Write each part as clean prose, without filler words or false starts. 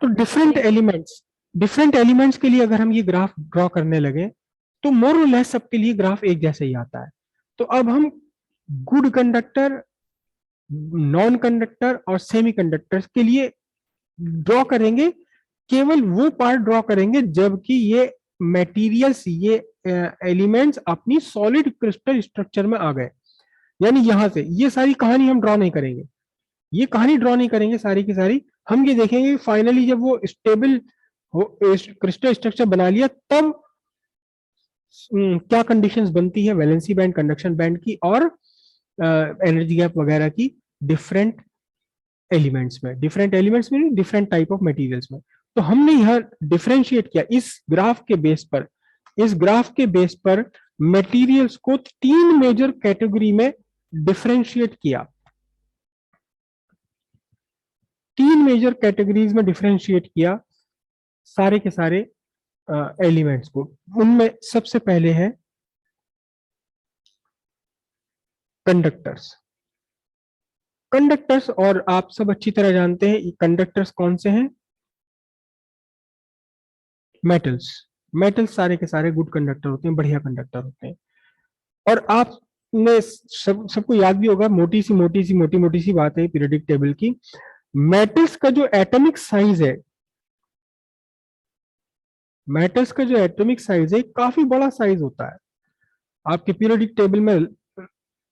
तो different elements के लिए अगर हम ये ग्राफ ड्रॉ करने लगे तो मोर और लेस सबके लिए ग्राफ एक जैसे ही आता है। तो अब हम गुड कंडक्टर, नॉन कंडक्टर और सेमी कंडक्टर्स के लिए ड्रॉ करेंगे, केवल वो पार्ट ड्रॉ करेंगे जबकि ये मटेरियल्स, ये एलिमेंट्स अपनी सॉलिड क्रिस्टल स्ट्रक्चर में आ गए। यानी यहां से ये सारी कहानी हम ड्रॉ नहीं करेंगे, ये कहानी ड्रॉ नहीं करेंगे सारी की सारी। हम ये देखेंगे फाइनली जब वो स्टेबल क्रिस्टल स्ट्रक्चर बना लिया तब क्या कंडीशंस बनती है वैलेंसी बैंड, कंडक्शन बैंड की और एनर्जी गैप वगैरह की डिफरेंट एलिमेंट्स में, डिफरेंट टाइप ऑफ मटेरियल्स में। तो हमने यह डिफरेंशिएट किया इस ग्राफ के बेस पर, मटेरियल्स को तीन मेजर कैटेगरी में डिफरेंशिएट किया, तीन मेजर कैटेगरीज में डिफरेंशिएट किया सारे के सारे एलिमेंट्स को। उनमें सबसे पहले है कंडक्टर्स, और आप सब अच्छी तरह जानते हैं कंडक्टर्स कौन से हैं, मेटल्स सारे के सारे गुड कंडक्टर होते हैं, बढ़िया कंडक्टर होते हैं। और आपने सबको याद भी होगा, मोटी सी बात है पीरियोडिक टेबल की, मेटल्स का जो एटॉमिक साइज है, काफी बड़ा साइज होता है। आपके पीरियोडिक टेबल में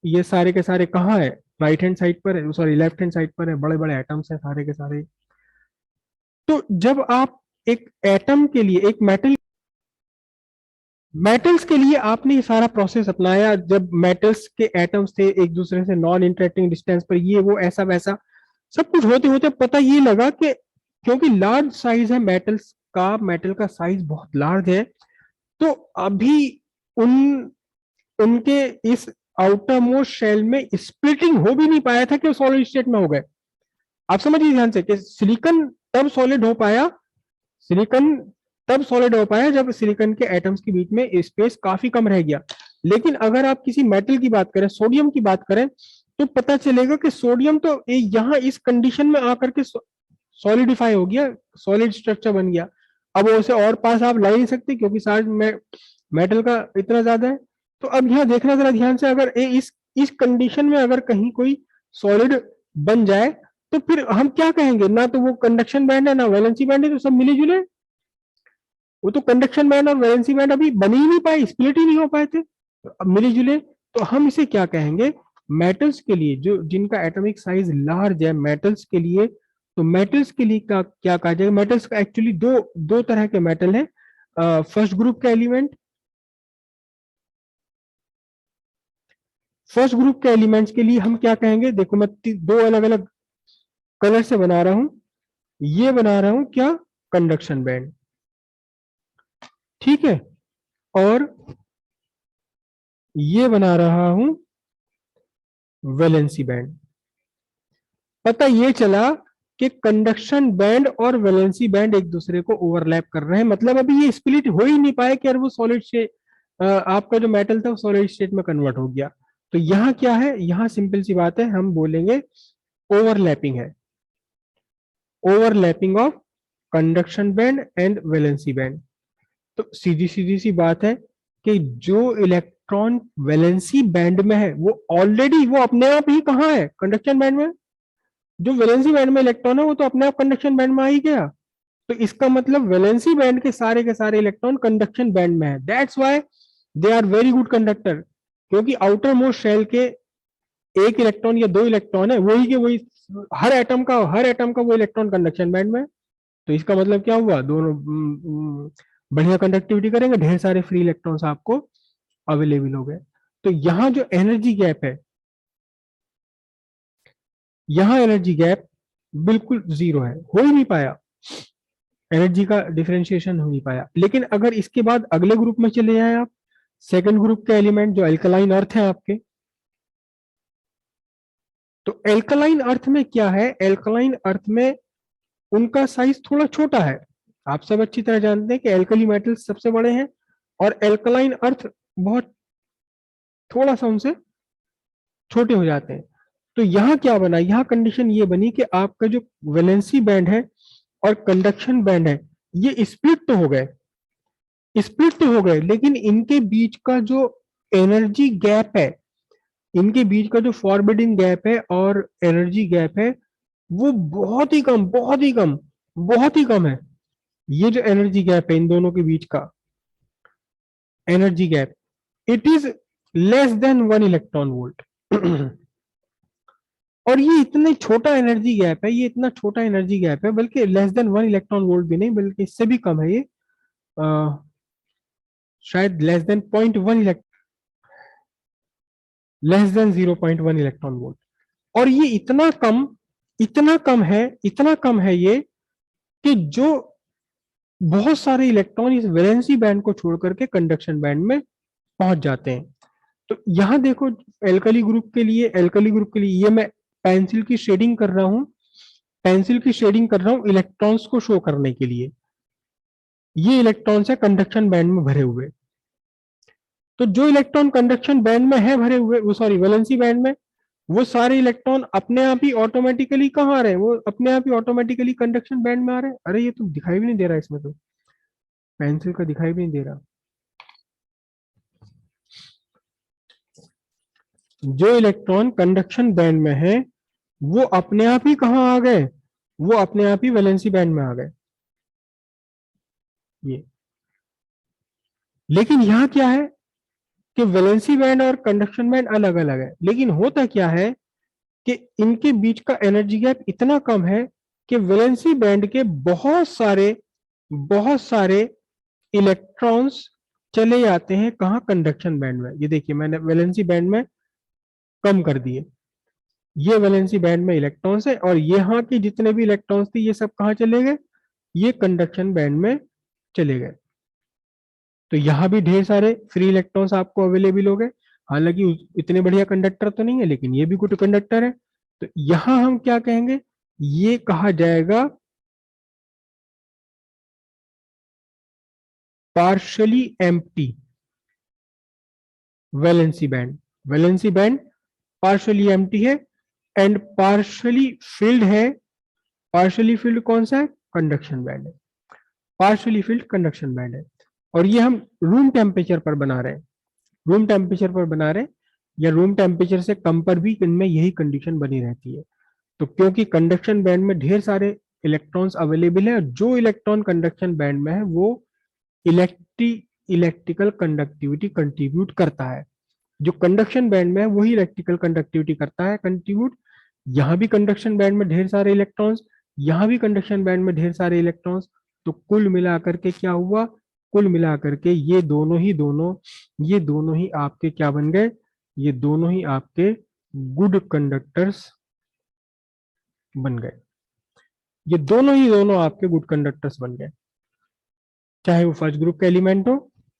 ये सारे के सारे कहाँ है, राइट हैंड साइड पर है, सॉरी लेफ्ट हैंड साइड पर है, बड़े बड़े एटम्स हैं सारे के सारे। तो जब आप एक एटम के लिए, एक मेटल्स के लिए आपने ये सारा प्रोसेस अपनाया, जब मेटल्स के एटम्स थे एक दूसरे से नॉन इंटरेक्टिंग डिस्टेंस पर, ये वो ऐसा वैसा सब कुछ होते होते पता ये लगा कि क्योंकि लार्ज साइज है मेटल का साइज बहुत लार्ज है, तो अभी उनके इस आउटर मोस्ट शेल में स्प्लिटिंग हो भी नहीं पाया था कि वो सॉलिड स्टेट में हो गए। आप समझिए ध्यान से कि सिलिकॉन तब सॉलिड हो पाया जब सिलिकॉन के एटम्स के बीच में स्पेस काफी कम रह गया। लेकिन अगर आप किसी मेटल की बात करें, सोडियम की बात करें, तो पता चलेगा कि सोडियम तो यहां इस कंडीशन में आकर के सॉलिडिफाई हो गया, सॉलिड स्ट्रक्चर बन गया। अब उसे और पास आप ला नहीं सकते क्योंकि चार्ज मेटल का इतना ज्यादा है। तो अब यहाँ देखना जरा ध्यान से, अगर इस कंडीशन में अगर कहीं कोई सॉलिड बन जाए तो फिर हम क्या कहेंगे, ना तो वो कंडक्शन बैंड है ना वैलेंसी बैंड है, तो सब मिले जुले। वो तो कंडक्शन बैंड और वैलेंसी बैंड अभी बन ही नहीं पाए, स्प्लिट ही नहीं हो पाए थे, तो अब मिले जुले। तो हम इसे क्या कहेंगे, मेटल्स के लिए जो जिनका एटॉमिक साइज लार्ज है, मेटल्स के लिए, तो मेटल्स के लिए क्या कहा जाएगा, मेटल्स का एक्चुअली दो तरह के मेटल है। फर्स्ट ग्रुप के एलिमेंट्स के लिए हम क्या कहेंगे, देखो मैं दो अलग अलग कलर से बना रहा हूं, ये बना रहा हूं क्या, कंडक्शन बैंड, ठीक है, और ये बना रहा हूं वैलेंसी बैंड। पता ये चला कि कंडक्शन बैंड और वैलेंसी बैंड एक दूसरे को ओवरलैप कर रहे हैं, मतलब अभी ये स्प्लिट हो ही नहीं पाए कि यार वो सॉलिड से आपका जो मेटल था वो सॉलिड स्टेट में कन्वर्ट हो गया। तो यहाँ क्या है, यहाँ सिंपल सी बात है, हम बोलेंगे ओवरलैपिंग है, overlapping of conduction band and valency band. तो सीधी सी बात है कि जो इलेक्ट्रॉन वैलेंसी बैंड में है वो ऑलरेडी, वो अपने आप ही कहाँ है, कंडक्शन बैंड में। जो वैलेंसी बैंड में इलेक्ट्रॉन है वो तो अपने आप कंडक्शन बैंड में आ ही गया। तो इसका मतलब वैलेंसी बैंड के सारे इलेक्ट्रॉन कंडक्शन बैंड में है, that's why they are very good conductor. क्योंकि आउटर मोस्ट शेल के एक इलेक्ट्रॉन या दो इलेक्ट्रॉन है, वही के वही हर एटम का वो इलेक्ट्रॉन कंडक्शन बैंड में। तो इसका मतलब क्या हुआ, दोनों बढ़िया कंडक्टिविटी करेंगे, ढेर सारे फ्री इलेक्ट्रॉन्स आपको अवेलेबल हो गए। तो यहाँ जो एनर्जी गैप है, यहाँ एनर्जी गैप बिल्कुल जीरो है, हो ही नहीं पाया, एनर्जी का डिफरेंशिएशन हो नहीं पाया। लेकिन अगर इसके बाद अगले ग्रुप में चले जाए आप, सेकंड ग्रुप के एलिमेंट जो एल्कलाइन अर्थ है आपके, तो एल्कलाइन अर्थ में क्या है, एल्कलाइन अर्थ में उनका साइज थोड़ा छोटा है। आप सब अच्छी तरह जानते हैं कि एल्कली मेटल्स सबसे बड़े हैं और एल्कलाइन अर्थ बहुत थोड़ा सा उनसे छोटे हो जाते हैं। तो यहाँ क्या बना, यहाँ कंडीशन ये बनी कि आपका जो वैलेंसी बैंड है और कंडक्शन बैंड है, ये स्प्लिट तो हो गए, स्प्लिट तो हो गए, लेकिन इनके बीच का जो एनर्जी गैप है, इनके बीच का जो फॉरवर्डिंग गैप है और एनर्जी गैप है, वो बहुत ही कम, बहुत ही कम, बहुत ही कम है। ये जो एनर्जी गैप है इन दोनों के बीच का energy gap, it is less than 1 electron volt. और ये इतना छोटा एनर्जी गैप है, ये इतना छोटा एनर्जी गैप है, बल्कि लेस देन 1 इलेक्ट्रॉन वोल्ट भी नहीं, बल्कि इससे भी कम है ये, शायद less than 0.1, less than 0.1 electron volt. और ये इतना कम है, इतना कम है ये, कि जो बहुत सारे इलेक्ट्रॉन इस वैलेंसी बैंड को छोड़ करके कंडक्शन बैंड में पहुंच जाते हैं। तो यहां देखो, एल्कली ग्रुप के लिए ये मैं पेंसिल की शेडिंग कर रहा हूं, पेंसिल की शेडिंग कर रहा हूं इलेक्ट्रॉन्स को शो करने के लिए। ये इलेक्ट्रॉन्स है कंडक्शन बैंड में भरे हुए। तो जो इलेक्ट्रॉन कंडक्शन बैंड में है भरे हुए, वो सॉरी वैलेंसी बैंड में, वो सारे इलेक्ट्रॉन अपने आप ही ऑटोमेटिकली कहाँ आ रहे हैं, वो अपने आप ही ऑटोमेटिकली कंडक्शन बैंड में आ रहे हैं। अरे ये तो दिखाई भी नहीं दे रहा इसमें, तो पेंसिल का दिखाई भी नहीं दे रहा। जो इलेक्ट्रॉन कंडक्शन बैंड में है वो अपने आप ही कहाँ आ गए, वो अपने आप ही वैलेंसी बैंड में आ गए। ये लेकिन यहाँ क्या है कि वैलेंसी बैंड और कंडक्शन बैंड अलग अलग है, लेकिन होता क्या है कि इनके बीच का एनर्जी गैप इतना कम है कि वैलेंसी बैंड के बहुत सारे इलेक्ट्रॉन्स चले जाते हैं कहाँ, कंडक्शन बैंड में। ये देखिए मैंने वैलेंसी बैंड में कम कर दिए, ये वैलेंसी बैंड में इलेक्ट्रॉन्स है, और यहाँ के जितने भी इलेक्ट्रॉन्स थे ये सब कहाँ चले गए, ये कंडक्शन बैंड में चले गए। तो यहाँ भी ढेर सारे फ्री इलेक्ट्रॉन्स आपको अवेलेबल हो गए। हालांकि इतने बढ़िया कंडक्टर तो नहीं है, लेकिन ये भी गुड कंडक्टर है। तो यहां हम क्या कहेंगे, ये कहा जाएगा partially empty valency band. Valency band partially empty है एंड पार्शली फिल्ड है। पार्शली फिल्ड कौन सा है, कंडक्शन बैंड है, पार्शली फिल्ड कंडक्शन बैंड है। और ये हम रूम टेम्परेचर पर बना रहे हैं, रूम टेम्परेचर पर बना रहे हैं, या रूम टेम्परेचर से कम पर भी इनमें यही कंडीशन बनी रहती है। तो क्योंकि कंडक्शन बैंड में ढेर सारे इलेक्ट्रॉन्स अवेलेबल है, जो इलेक्ट्रॉन कंडक्शन बैंड में है वो इलेक्ट्रिकल कंडक्टिविटी कंट्रीब्यूट करता है। जो कंडक्शन बैंड में है वही इलेक्ट्रिकल कंडक्टिविटी करता है कंट्रीब्यूट। यहाँ भी कंडक्शन बैंड में ढेर सारे इलेक्ट्रॉन्स, यहाँ भी कंडक्शन बैंड में ढेर सारे इलेक्ट्रॉन्स। तो कुल मिलाकर के क्या हुआ, कुल मिलाकर के ये दोनों ही आपके क्या बन गए, ये दोनों ही आपके गुड कंडक्टर्स बन गए। ये दोनों आपके गुड कंडक्टर्स बन गए, चाहे वो फर्स्ट ग्रुप के एलिमेंट हो।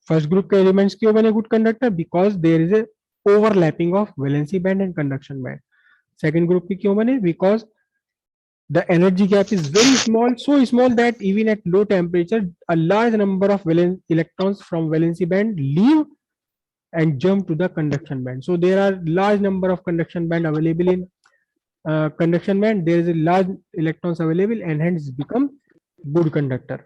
फर्स्ट ग्रुप के एलिमेंट्स क्यों बने good conductor, because there is a overlapping of valency band and conduction band. Second group की क्यों बने, बिकॉज the energy gap is very small, so small that even at low temperature a large number of electrons from valency band leave and jump to the conduction band. So there are large number of conduction band available in conduction band, there is a large electrons available and hence become good conductor.